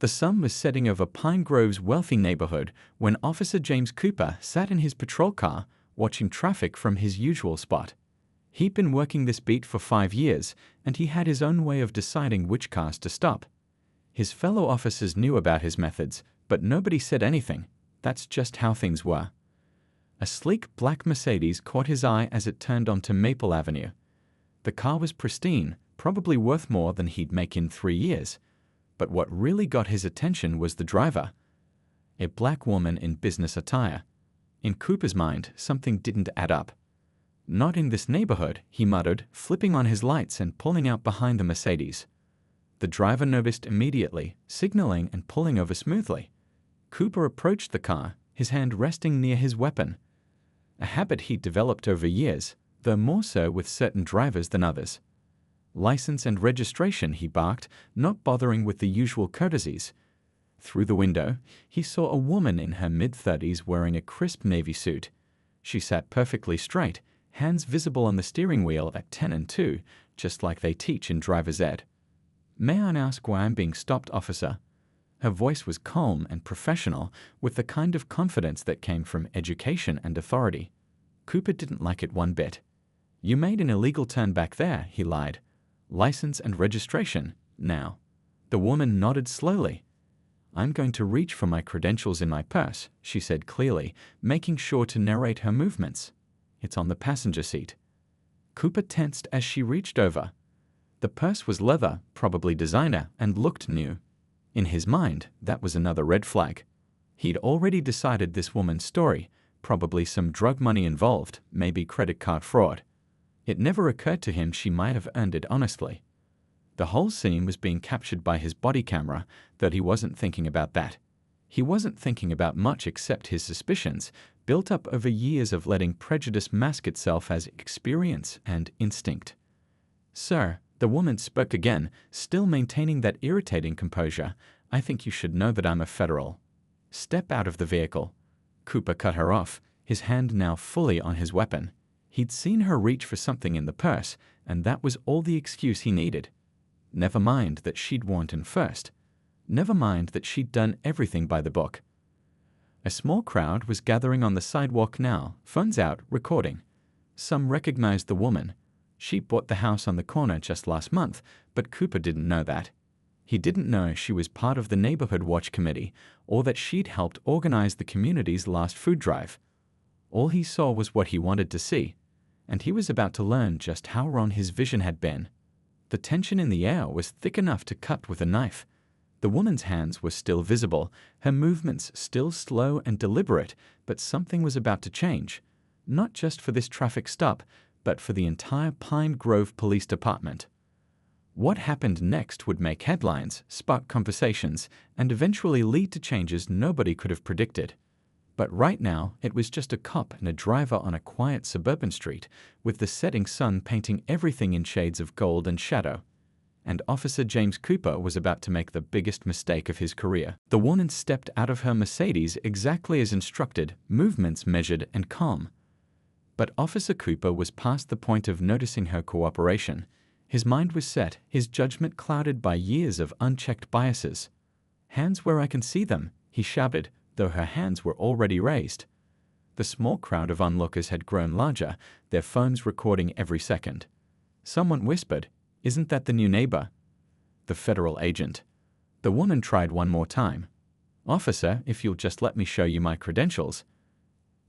The sun was setting over Pine Grove's wealthy neighborhood when Officer James Cooper sat in his patrol car, watching traffic from his usual spot. He'd been working this beat for 5 years, and he had his own way of deciding which cars to stop. His fellow officers knew about his methods, but nobody said anything. That's just how things were. A sleek black Mercedes caught his eye as it turned onto Maple Avenue. The car was pristine, probably worth more than he'd make in 3 years. But what really got his attention was the driver, a black woman in business attire. In Cooper's mind, something didn't add up. "Not in this neighborhood," he muttered, flipping on his lights and pulling out behind the Mercedes. The driver noticed immediately, signaling and pulling over smoothly. Cooper approached the car, his hand resting near his weapon. A habit he'd developed over years, though more so with certain drivers than others. "License and registration," he barked, not bothering with the usual courtesies. Through the window, he saw a woman in her mid-30s wearing a crisp navy suit. She sat perfectly straight, hands visible on the steering wheel at 10 and 2, just like they teach in driver's ed. "May I ask why I'm being stopped, officer?" Her voice was calm and professional, with the kind of confidence that came from education and authority. Cooper didn't like it one bit. "You made an illegal turn back there," he lied. "License and registration, now." The woman nodded slowly. "I'm going to reach for my credentials in my purse," she said clearly, making sure to narrate her movements. "It's on the passenger seat." Cooper tensed as she reached over. The purse was leather, probably designer, and looked new. In his mind, that was another red flag. He'd already decided this woman's story, probably some drug money involved, maybe credit card fraud. It never occurred to him she might have earned it honestly. The whole scene was being captured by his body camera, though he wasn't thinking about that. He wasn't thinking about much except his suspicions, built up over years of letting prejudice mask itself as experience and instinct. "Sir," the woman spoke again, still maintaining that irritating composure, "I think you should know that I'm a federal." "Step out of the vehicle." Cooper cut her off, his hand now fully on his weapon. He'd seen her reach for something in the purse, and that was all the excuse he needed. Never mind that she'd warned him first. Never mind that she'd done everything by the book. A small crowd was gathering on the sidewalk now, phones out, recording. Some recognized the woman. She bought the house on the corner just last month, but Cooper didn't know that. He didn't know she was part of the Neighborhood Watch Committee, or that she'd helped organize the community's last food drive. All he saw was what he wanted to see, and he was about to learn just how wrong his vision had been. The tension in the air was thick enough to cut with a knife. The woman's hands were still visible, her movements still slow and deliberate, but something was about to change. Not just for this traffic stop, but for the entire Pine Grove Police Department. What happened next would make headlines, spark conversations, and eventually lead to changes nobody could have predicted. But right now, it was just a cop and a driver on a quiet suburban street, with the setting sun painting everything in shades of gold and shadow. And Officer James Cooper was about to make the biggest mistake of his career. The woman stepped out of her Mercedes exactly as instructed, movements measured and calm. But Officer Cooper was past the point of noticing her cooperation. His mind was set, his judgment clouded by years of unchecked biases. "Hands where I can see them," he shouted, though her hands were already raised. The small crowd of onlookers had grown larger, their phones recording every second. Someone whispered, "Isn't that the new neighbor?" The federal agent. The woman tried one more time. "Officer, if you'll just let me show you my credentials."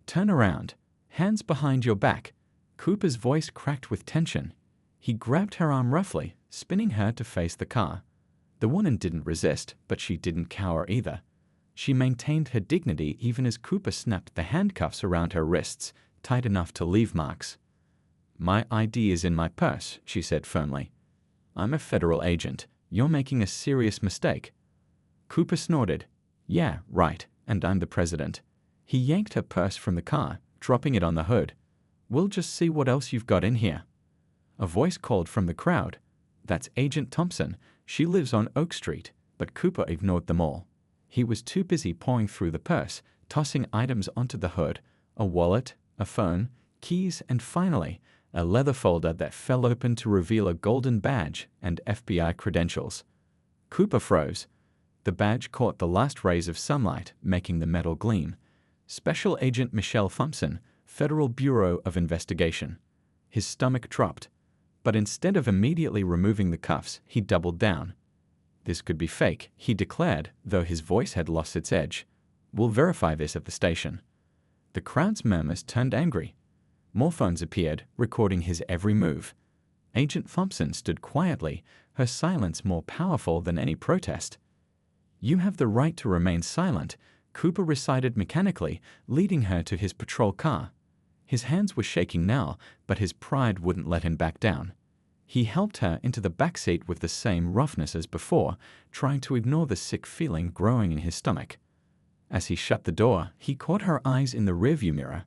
"Turn around. Hands behind your back." Cooper's voice cracked with tension. He grabbed her arm roughly, spinning her to face the car. The woman didn't resist, but she didn't cower either. She maintained her dignity even as Cooper snapped the handcuffs around her wrists, tight enough to leave marks. "My ID is in my purse," she said firmly. "I'm a federal agent. You're making a serious mistake." Cooper snorted. "Yeah, right, and I'm the president." He yanked her purse from the car, dropping it on the hood. "We'll just see what else you've got in here." A voice called from the crowd. "That's Agent Thompson. She lives on Oak Street," but Cooper ignored them all. He was too busy pawing through the purse, tossing items onto the hood, a wallet, a phone, keys, and finally, a leather folder that fell open to reveal a golden badge and FBI credentials. Cooper froze. The badge caught the last rays of sunlight, making the metal gleam. Special Agent Michelle Thompson, Federal Bureau of Investigation. His stomach dropped. But instead of immediately removing the cuffs, he doubled down. This could be fake, he declared, though his voice had lost its edge. We'll verify this at the station. The crowd's murmurs turned angry. More phones appeared, recording his every move. Agent Thompson stood quietly, her silence more powerful than any protest. You have the right to remain silent, Cooper recited mechanically, leading her to his patrol car. His hands were shaking now, but his pride wouldn't let him back down. He helped her into the backseat with the same roughness as before, trying to ignore the sick feeling growing in his stomach. As he shut the door, he caught her eyes in the rearview mirror.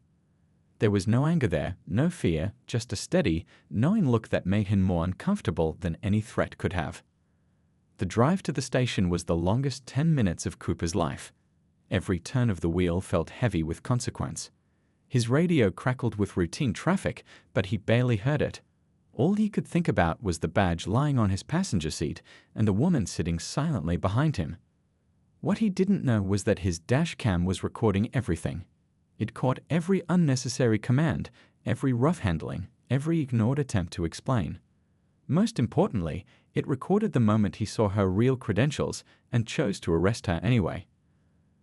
There was no anger there, no fear, just a steady, knowing look that made him more uncomfortable than any threat could have. The drive to the station was the longest 10 minutes of Cooper's life. Every turn of the wheel felt heavy with consequence. His radio crackled with routine traffic, but he barely heard it. All he could think about was the badge lying on his passenger seat and the woman sitting silently behind him. What he didn't know was that his dash cam was recording everything. It caught every unnecessary command, every rough handling, every ignored attempt to explain. Most importantly, it recorded the moment he saw her real credentials and chose to arrest her anyway.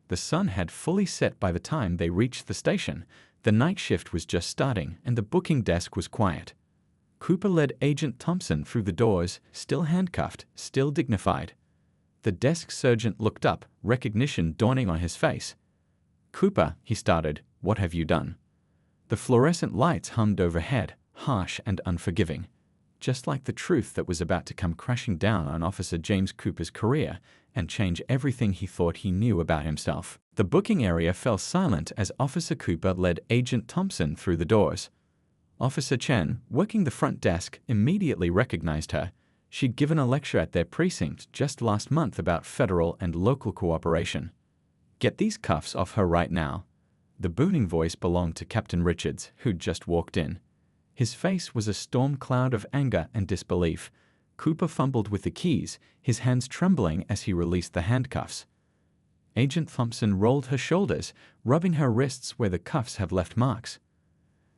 The sun had fully set by the time they reached the station. The night shift was just starting and the booking desk was quiet. Cooper led Agent Thompson through the doors, still handcuffed, still dignified. The desk sergeant looked up, recognition dawning on his face. Cooper, he started, what have you done? The fluorescent lights hummed overhead, harsh and unforgiving. Just like the truth that was about to come crashing down on Officer James Cooper's career and change everything he thought he knew about himself. The booking area fell silent as Officer Cooper led Agent Thompson through the doors. Officer Chen, working the front desk, immediately recognized her. She'd given a lecture at their precinct just last month about federal and local cooperation. Get these cuffs off her right now. The booming voice belonged to Captain Richards, who'd just walked in. His face was a storm cloud of anger and disbelief. Cooper fumbled with the keys, his hands trembling as he released the handcuffs. Agent Thompson rolled her shoulders, rubbing her wrists where the cuffs have left marks.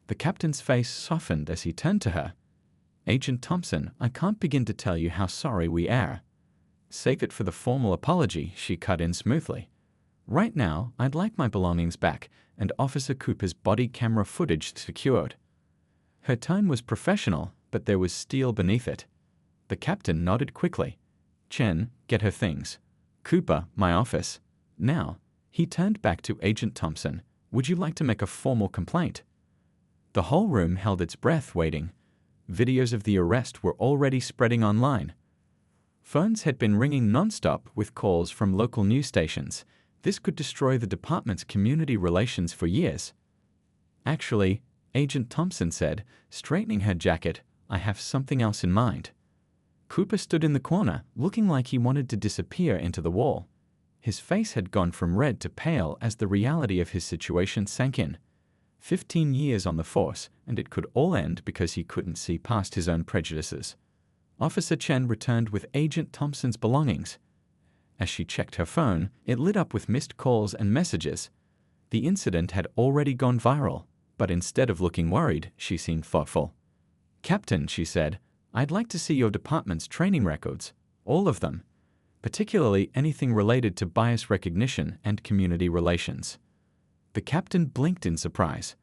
The captain's face softened as he turned to her. Agent Thompson, I can't begin to tell you how sorry we are. Save it for the formal apology, she cut in smoothly. Right now, I'd like my belongings back and Officer Cooper's body camera footage secured. Her tone was professional, but there was steel beneath it. The captain nodded quickly. Chen, get her things. Cooper, my office. Now, he turned back to Agent Thompson. Would you like to make a formal complaint? The whole room held its breath waiting. Videos of the arrest were already spreading online. Phones had been ringing non-stop with calls from local news stations. This could destroy the department's community relations for years. Actually, Agent Thompson said, straightening her jacket, I have something else in mind. Cooper stood in the corner, looking like he wanted to disappear into the wall. His face had gone from red to pale as the reality of his situation sank in. 15 years on the force, and it could all end because he couldn't see past his own prejudices. Officer Chen returned with Agent Thompson's belongings. As she checked her phone, it lit up with missed calls and messages. The incident had already gone viral, but instead of looking worried, she seemed thoughtful. Captain, she said, I'd like to see your department's training records, all of them, particularly anything related to bias recognition and community relations. The captain blinked in surprise.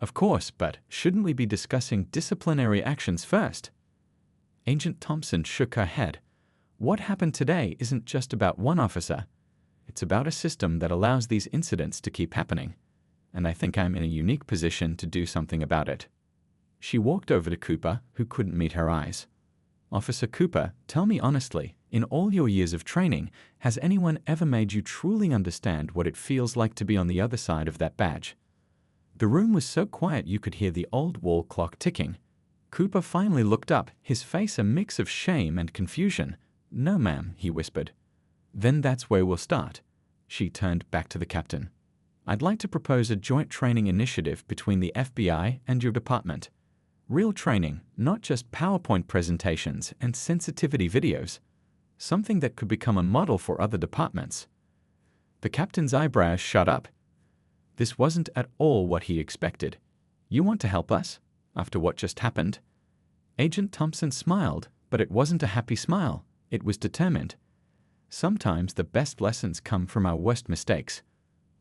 Of course, but shouldn't we be discussing disciplinary actions first? Agent Thompson shook her head. What happened today isn't just about one officer. It's about a system that allows these incidents to keep happening. And I think I'm in a unique position to do something about it. She walked over to Cooper, who couldn't meet her eyes. Officer Cooper, tell me honestly, in all your years of training, has anyone ever made you truly understand what it feels like to be on the other side of that badge? The room was so quiet you could hear the old wall clock ticking. Cooper finally looked up, his face a mix of shame and confusion. No, ma'am, he whispered. Then that's where we'll start. She turned back to the captain. I'd like to propose a joint training initiative between the FBI and your department. Real training, not just PowerPoint presentations and sensitivity videos. something that could become a model for other departments. The captain's eyebrows shot up. This wasn't at all what he expected. You want to help us? After what just happened? Agent Thompson smiled, but it wasn't a happy smile. It was determined. Sometimes the best lessons come from our worst mistakes.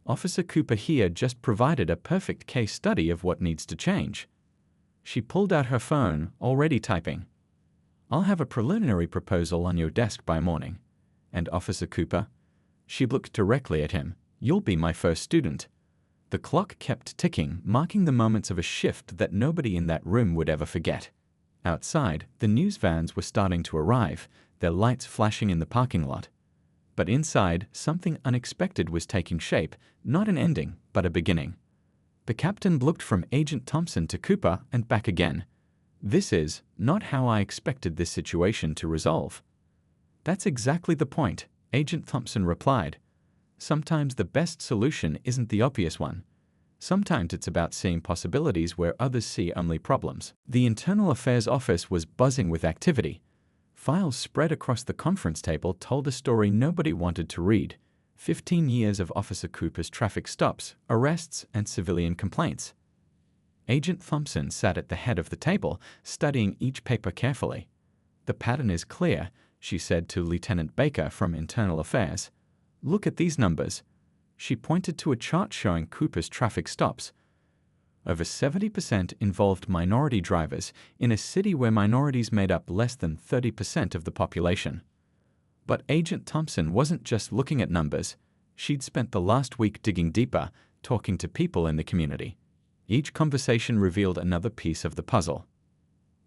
Officer Cooper here just provided a perfect case study of what needs to change. She pulled out her phone, already typing. I'll have a preliminary proposal on your desk by morning. And Officer Cooper? She looked directly at him. You'll be my first student. The clock kept ticking, marking the moments of a shift that nobody in that room would ever forget. Outside, the news vans were starting to arrive, their lights flashing in the parking lot. But inside, something unexpected was taking shape, not an ending, but a beginning. The captain looked from Agent Thompson to Cooper and back again. This is not how I expected this situation to resolve. That's exactly the point, Agent Thompson replied. Sometimes the best solution isn't the obvious one. Sometimes it's about seeing possibilities where others see only problems. The Internal Affairs Office was buzzing with activity. Files spread across the conference table told a story nobody wanted to read. 15 years of Officer Cooper's traffic stops, arrests, and civilian complaints. Agent Thompson sat at the head of the table, studying each paper carefully. The pattern is clear, she said to Lieutenant Baker from Internal Affairs. Look at these numbers. She pointed to a chart showing Cooper's traffic stops. Over 70% involved minority drivers in a city where minorities made up less than 30% of the population. But Agent Thompson wasn't just looking at numbers. She'd spent the last week digging deeper, talking to people in the community. Each conversation revealed another piece of the puzzle.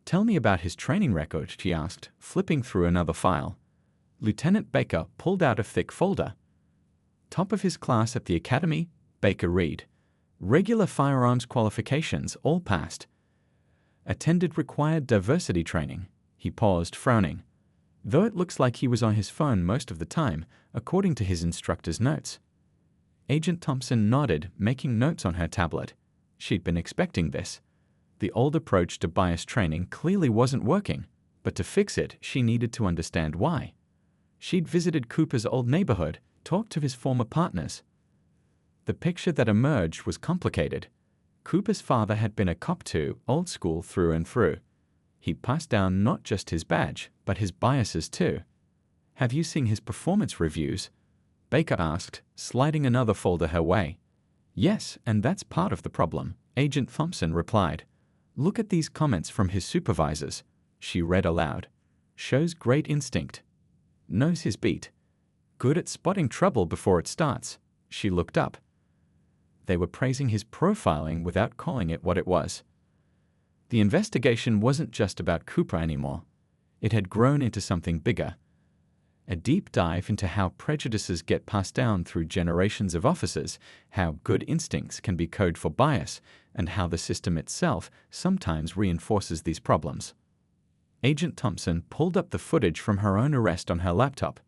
Tell me about his training record, she asked, flipping through another file. Lieutenant Baker pulled out a thick folder. Top of his class at the academy, Baker read. Regular firearms qualifications, all passed. Attended required diversity training. He paused, frowning. Though it looks like he was on his phone most of the time, according to his instructor's notes. Agent Thompson nodded, making notes on her tablet. She'd been expecting this. The old approach to bias training clearly wasn't working, but to fix it, she needed to understand why. She'd visited Cooper's old neighborhood, talked to his former partners. The picture that emerged was complicated. Cooper's father had been a cop too, old school through and through. He passed down not just his badge, but his biases too. Have you seen his performance reviews? Baker asked, sliding another folder her way. Yes, and that's part of the problem, Agent Thompson replied. Look at these comments from his supervisors. She read aloud. Shows great instinct. Knows his beat. Good at spotting trouble before it starts. She looked up. They were praising his profiling without calling it what it was. The investigation wasn't just about Cooper anymore. It had grown into something bigger. A deep dive into how prejudices get passed down through generations of officers, how good instincts can be code for bias, and how the system itself sometimes reinforces these problems. Agent Thompson pulled up the footage from her own arrest on her laptop.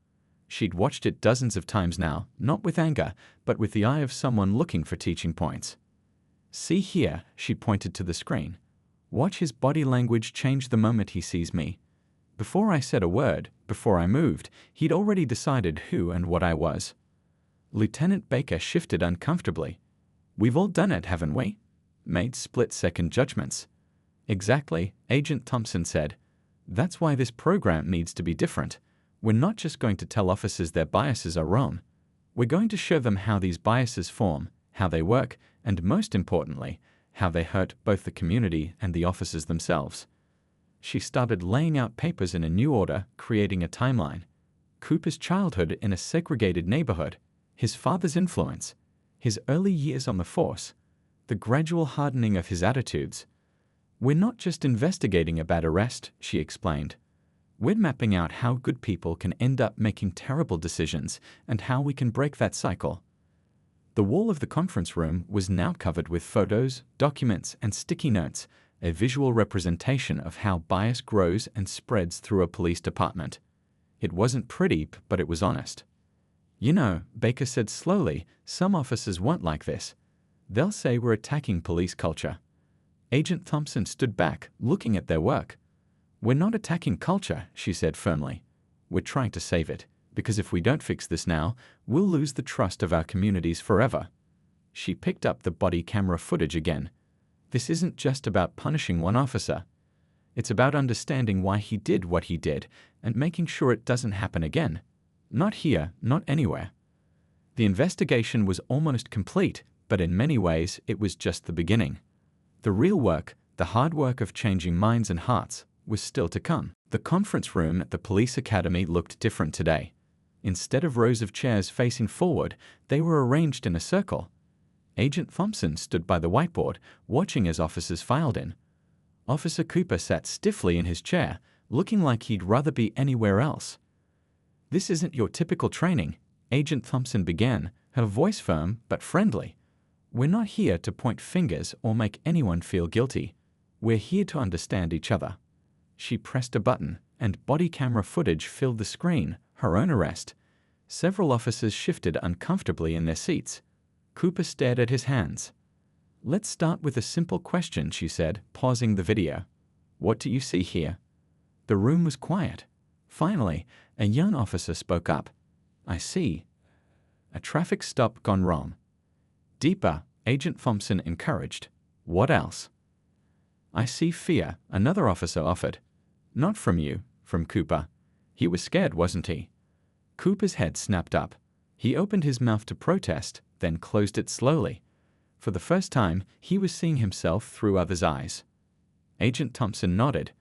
She'd watched it dozens of times now, not with anger, but with the eye of someone looking for teaching points. See here, she pointed to the screen. Watch his body language change the moment he sees me. Before I said a word, before I moved, he'd already decided who and what I was. Lieutenant Baker shifted uncomfortably. We've all done it, haven't we? Made split-second judgments. Exactly, Agent Thompson said. That's why this program needs to be different. We're not just going to tell officers their biases are wrong. We're going to show them how these biases form, how they work, and most importantly, how they hurt both the community and the officers themselves. She started laying out papers in a new order, creating a timeline. Cooper's childhood in a segregated neighborhood, his father's influence, his early years on the force, the gradual hardening of his attitudes. We're not just investigating a bad arrest, she explained. We're mapping out how good people can end up making terrible decisions and how we can break that cycle. The wall of the conference room was now covered with photos, documents, and sticky notes, a visual representation of how bias grows and spreads through a police department. It wasn't pretty, but it was honest. You know, Baker said slowly, some officers won't like this. They'll say we're attacking police culture. Agent Thompson stood back, looking at their work. We're not attacking culture, she said firmly. We're trying to save it, because if we don't fix this now, we'll lose the trust of our communities forever." She picked up the body camera footage again. This isn't just about punishing one officer. It's about understanding why he did what he did and making sure it doesn't happen again. Not here, not anywhere. The investigation was almost complete, but in many ways it was just the beginning. The real work, the hard work of changing minds and hearts, was still to come. The conference room at the police academy looked different today. Instead of rows of chairs facing forward, they were arranged in a circle. Agent Thompson stood by the whiteboard, watching as officers filed in. Officer Cooper sat stiffly in his chair, looking like he'd rather be anywhere else. "This isn't your typical training," Agent Thompson began, her voice firm but friendly. "We're not here to point fingers or make anyone feel guilty. We're here to understand each other." She pressed a button, and body camera footage filled the screen, her own arrest. Several officers shifted uncomfortably in their seats. Cooper stared at his hands. "Let's start with a simple question," she said, pausing the video. "What do you see here?" The room was quiet. Finally, a young officer spoke up. "I see a traffic stop gone wrong." "Deeper," Agent Thompson encouraged. "What else?" "I see fear," another officer offered. "Not from you, from Cooper. He was scared, wasn't he?" Cooper's head snapped up. He opened his mouth to protest, then closed it slowly. For the first time, he was seeing himself through others' eyes. Agent Thompson nodded.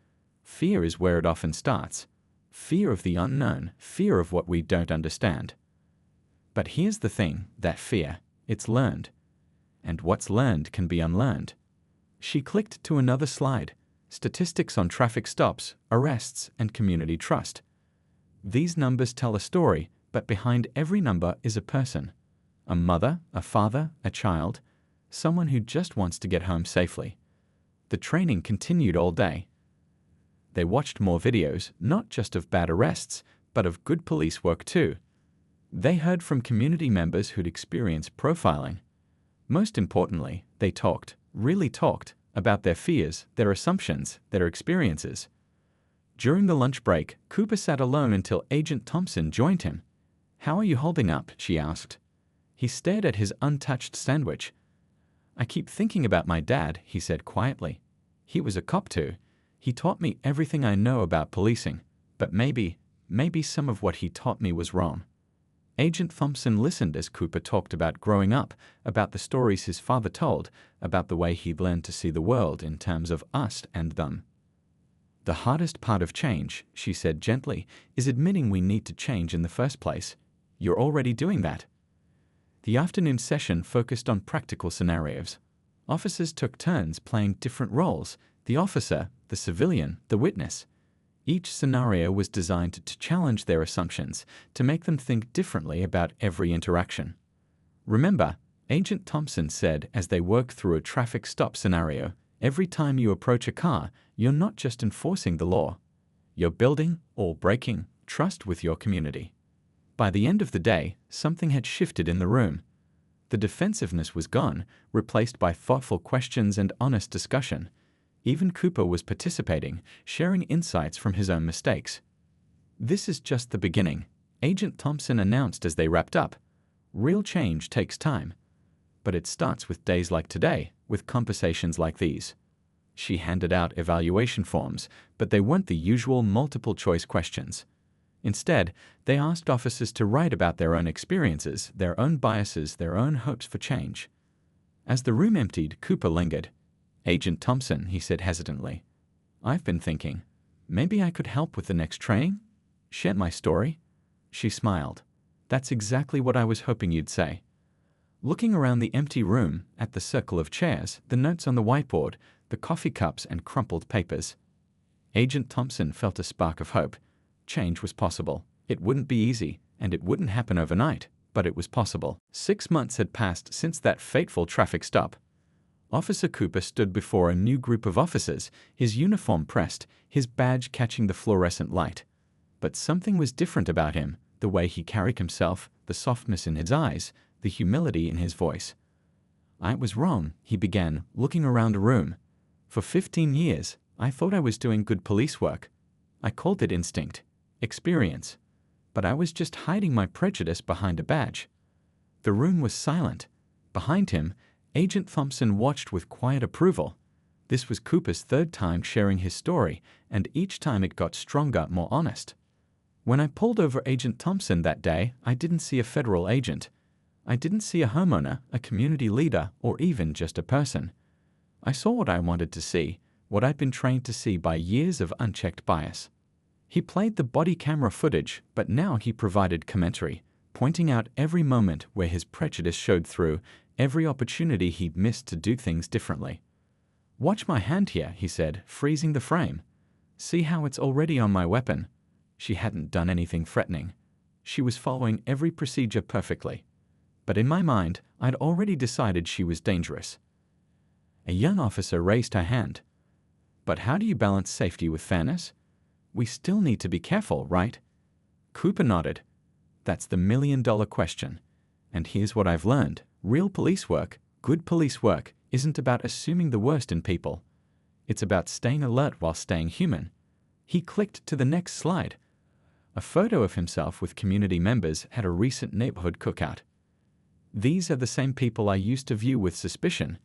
"Fear is where it often starts. Fear of the unknown, fear of what we don't understand. But here's the thing, that fear, it's learned. And what's learned can be unlearned." She clicked to another slide. Statistics on traffic stops, arrests, and community trust. These numbers tell a story, but behind every number is a person. A mother, a father, a child, someone who just wants to get home safely. The training continued all day. They watched more videos, not just of bad arrests, but of good police work too. They heard from community members who'd experienced profiling. Most importantly, they talked, really talked, about their fears, their assumptions, their experiences. During the lunch break, Cooper sat alone until Agent Thompson joined him. "How are you holding up?" she asked. He stared at his untouched sandwich. "I keep thinking about my dad," he said quietly. "He was a cop too. He taught me everything I know about policing, but maybe some of what he taught me was wrong." Agent Thompson listened as Cooper talked about growing up, about the stories his father told, about the way he'd learned to see the world in terms of us and them. "The hardest part of change," she said gently, "is admitting we need to change in the first place. You're already doing that." The afternoon session focused on practical scenarios. Officers took turns playing different roles: the officer, the civilian, the witness. Each scenario was designed to challenge their assumptions, to make them think differently about every interaction. "Remember," Agent Thompson said as they worked through a traffic stop scenario, "every time you approach a car, you're not just enforcing the law. You're building, or breaking, trust with your community." By the end of the day, something had shifted in the room. The defensiveness was gone, replaced by thoughtful questions and honest discussion. Even Cooper was participating, sharing insights from his own mistakes. "This is just the beginning," Agent Thompson announced as they wrapped up. "Real change takes time. But it starts with days like today, with conversations like these." She handed out evaluation forms, but they weren't the usual multiple-choice questions. Instead, they asked officers to write about their own experiences, their own biases, their own hopes for change. As the room emptied, Cooper lingered. "Agent Thompson," he said hesitantly, "I've been thinking, maybe I could help with the next training? Share my story?" She smiled. "That's exactly what I was hoping you'd say." Looking around the empty room, at the circle of chairs, the notes on the whiteboard, the coffee cups and crumpled papers, Agent Thompson felt a spark of hope. Change was possible. It wouldn't be easy, and it wouldn't happen overnight, but it was possible. 6 months had passed since that fateful traffic stop. Officer Cooper stood before a new group of officers, his uniform pressed, his badge catching the fluorescent light. But something was different about him, the way he carried himself, the softness in his eyes, the humility in his voice. "I was wrong," he began, looking around the room. "For 15 years, I thought I was doing good police work. I called it instinct. experience. But I was just hiding my prejudice behind a badge. The room was silent. Behind him, Agent Thompson watched with quiet approval. This was Cooper's third time sharing his story, and each time it got stronger, more honest. When I pulled over Agent Thompson that day, I didn't see a federal agent. I didn't see a homeowner, a community leader, or even just a person. I saw what I wanted to see, what I'd been trained to see by years of unchecked bias. He played the body camera footage, but now he provided commentary, pointing out every moment where his prejudice showed through, every opportunity he'd missed to do things differently. "Watch my hand here," he said, freezing the frame. "See how it's already on my weapon?" She hadn't done anything threatening. She was following every procedure perfectly. But in my mind, I'd already decided she was dangerous. A young officer raised her hand. "But how do you balance safety with fairness? We still need to be careful, right?" Cooper nodded. "That's the million-dollar question. And here's what I've learned. Real police work, good police work, isn't about assuming the worst in people. It's about staying alert while staying human." He clicked to the next slide. A photo of himself with community members at a recent neighborhood cookout. "These are the same people I used to view with suspicion.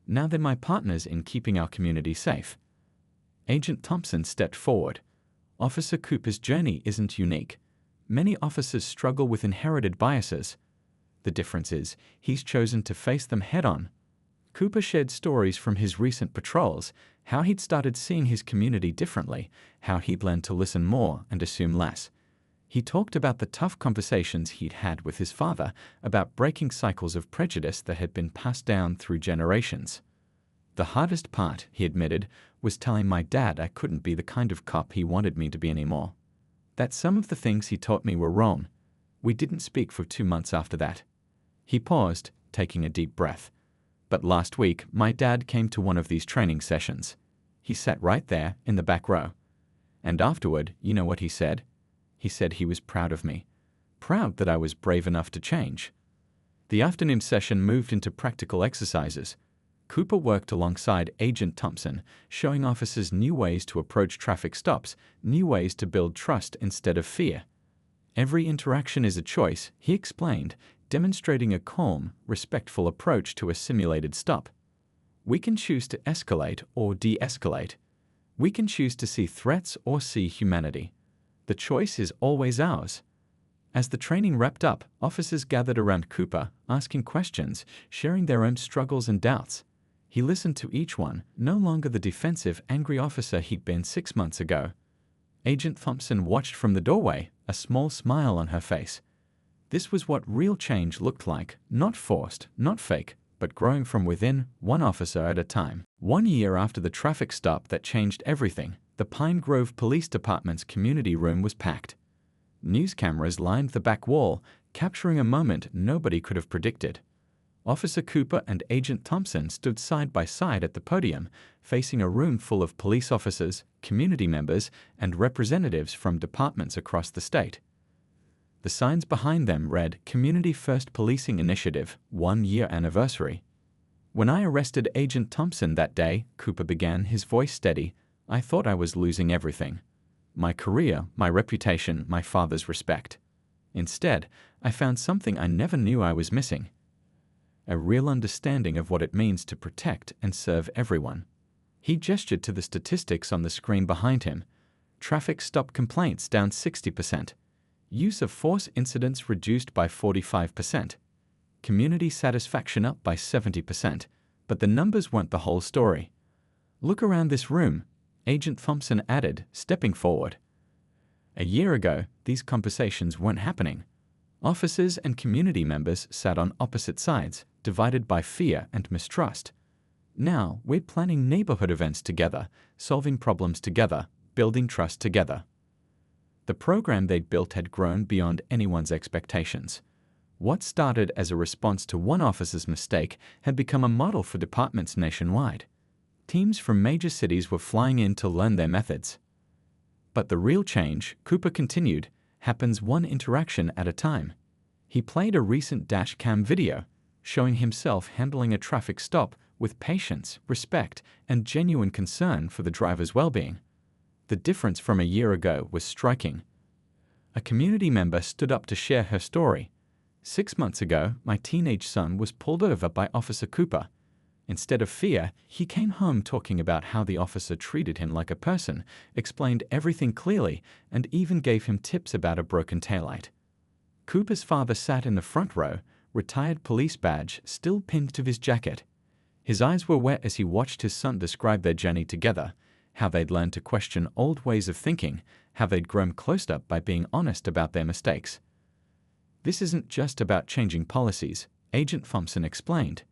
Now they're my partners in keeping our community safe." Agent Thompson stepped forward. Officer Cooper's journey isn't unique. Many officers struggle with inherited biases. The difference is, he's chosen to face them head-on. Cooper shared stories from his recent patrols, how he'd started seeing his community differently, how he'd learned to listen more and assume less. He talked about the tough conversations he'd had with his father about breaking cycles of prejudice that had been passed down through generations. "The hardest part," he admitted, "was telling my dad I couldn't be the kind of cop he wanted me to be anymore. That some of the things he taught me were wrong. We didn't speak for 2 months after that." He paused, taking a deep breath. "But last week, my dad came to one of these training sessions. He sat right there in the back row. And afterward, you know what he said? He said he was proud of me. Proud that I was brave enough to change." The afternoon session moved into practical exercises. Cooper worked alongside Agent Thompson, showing officers new ways to approach traffic stops, new ways to build trust instead of fear. "Every interaction is a choice," he explained, demonstrating a calm, respectful approach to a simulated stop. "We can choose to escalate or de-escalate. We can choose to see threats or see humanity. The choice is always ours." As the training wrapped up, officers gathered around Cooper, asking questions, sharing their own struggles and doubts. He listened to each one, no longer the defensive, angry officer he'd been 6 months ago. Agent Thompson watched from the doorway, a small smile on her face. This was what real change looked like, not forced, not fake, but growing from within, one officer at a time. 1 year after the traffic stop that changed everything, the Pine Grove Police Department's community room was packed. News cameras lined the back wall, capturing a moment nobody could have predicted. Officer Cooper and Agent Thompson stood side by side at the podium, facing a room full of police officers, community members, and representatives from departments across the state. The signs behind them read, "Community First Policing Initiative, 1-year anniversary." "When I arrested Agent Thompson that day," Cooper began, his voice steady, "I thought I was losing everything. My career, my reputation, my father's respect. Instead, I found something I never knew I was missing. A real understanding of what it means to protect and serve everyone." He gestured to the statistics on the screen behind him. Traffic stop complaints down 60%. Use of force incidents reduced by 45%. Community satisfaction up by 70%. But the numbers weren't the whole story. "Look around this room," Agent Thompson added, stepping forward. A year ago, these conversations weren't happening. Officers and community members sat on opposite sides, divided by fear and mistrust. Now, we're planning neighborhood events together, solving problems together, building trust together. The program they'd built had grown beyond anyone's expectations. What started as a response to one officer's mistake had become a model for departments nationwide. Teams from major cities were flying in to learn their methods. But the real change, Cooper continued, happens one interaction at a time. He played a recent dash cam video, showing himself handling a traffic stop with patience, respect, and genuine concern for the driver's well-being. The difference from a year ago was striking. A community member stood up to share her story. 6 months ago, my teenage son was pulled over by Officer Cooper. Instead of fear, he came home talking about how the officer treated him like a person, explained everything clearly, and even gave him tips about a broken taillight. Cooper's father sat in the front row, retired police badge still pinned to his jacket. His eyes were wet as he watched his son describe their journey together, how they'd learned to question old ways of thinking, how they'd grown closer by being honest about their mistakes. This isn't just about changing policies, Agent Thompson explained.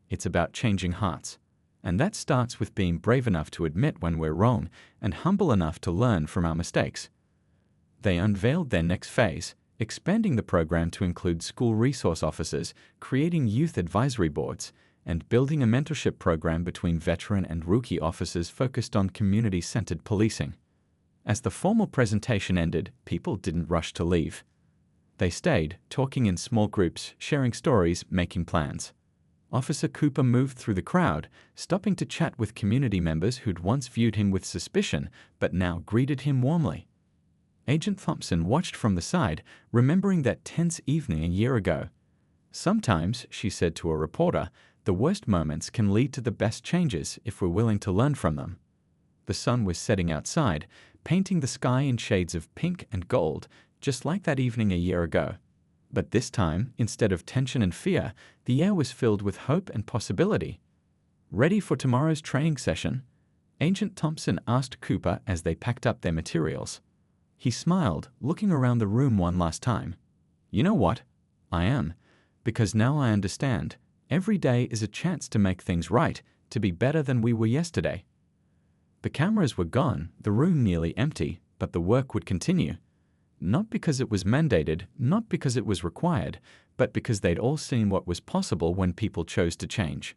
It's about changing hearts. And that starts with being brave enough to admit when we're wrong and humble enough to learn from our mistakes. They unveiled their next phase, expanding the program to include school resource officers, creating youth advisory boards, and building a mentorship program between veteran and rookie officers focused on community-centered policing. As the formal presentation ended, people didn't rush to leave. They stayed, talking in small groups, sharing stories, making plans. Officer Cooper moved through the crowd, stopping to chat with community members who'd once viewed him with suspicion but now greeted him warmly. Agent Thompson watched from the side, remembering that tense evening a year ago. Sometimes, she said to a reporter, the worst moments can lead to the best changes if we're willing to learn from them. The sun was setting outside, painting the sky in shades of pink and gold, just like that evening a year ago. But this time, instead of tension and fear, the air was filled with hope and possibility. Ready for tomorrow's training session? Agent Thompson asked Cooper as they packed up their materials. He smiled, looking around the room one last time. You know what? I am. Because now I understand. Every day is a chance to make things right, to be better than we were yesterday. The cameras were gone, the room nearly empty, but the work would continue. Not because it was mandated, not because it was required, but because they'd all seen what was possible when people chose to change.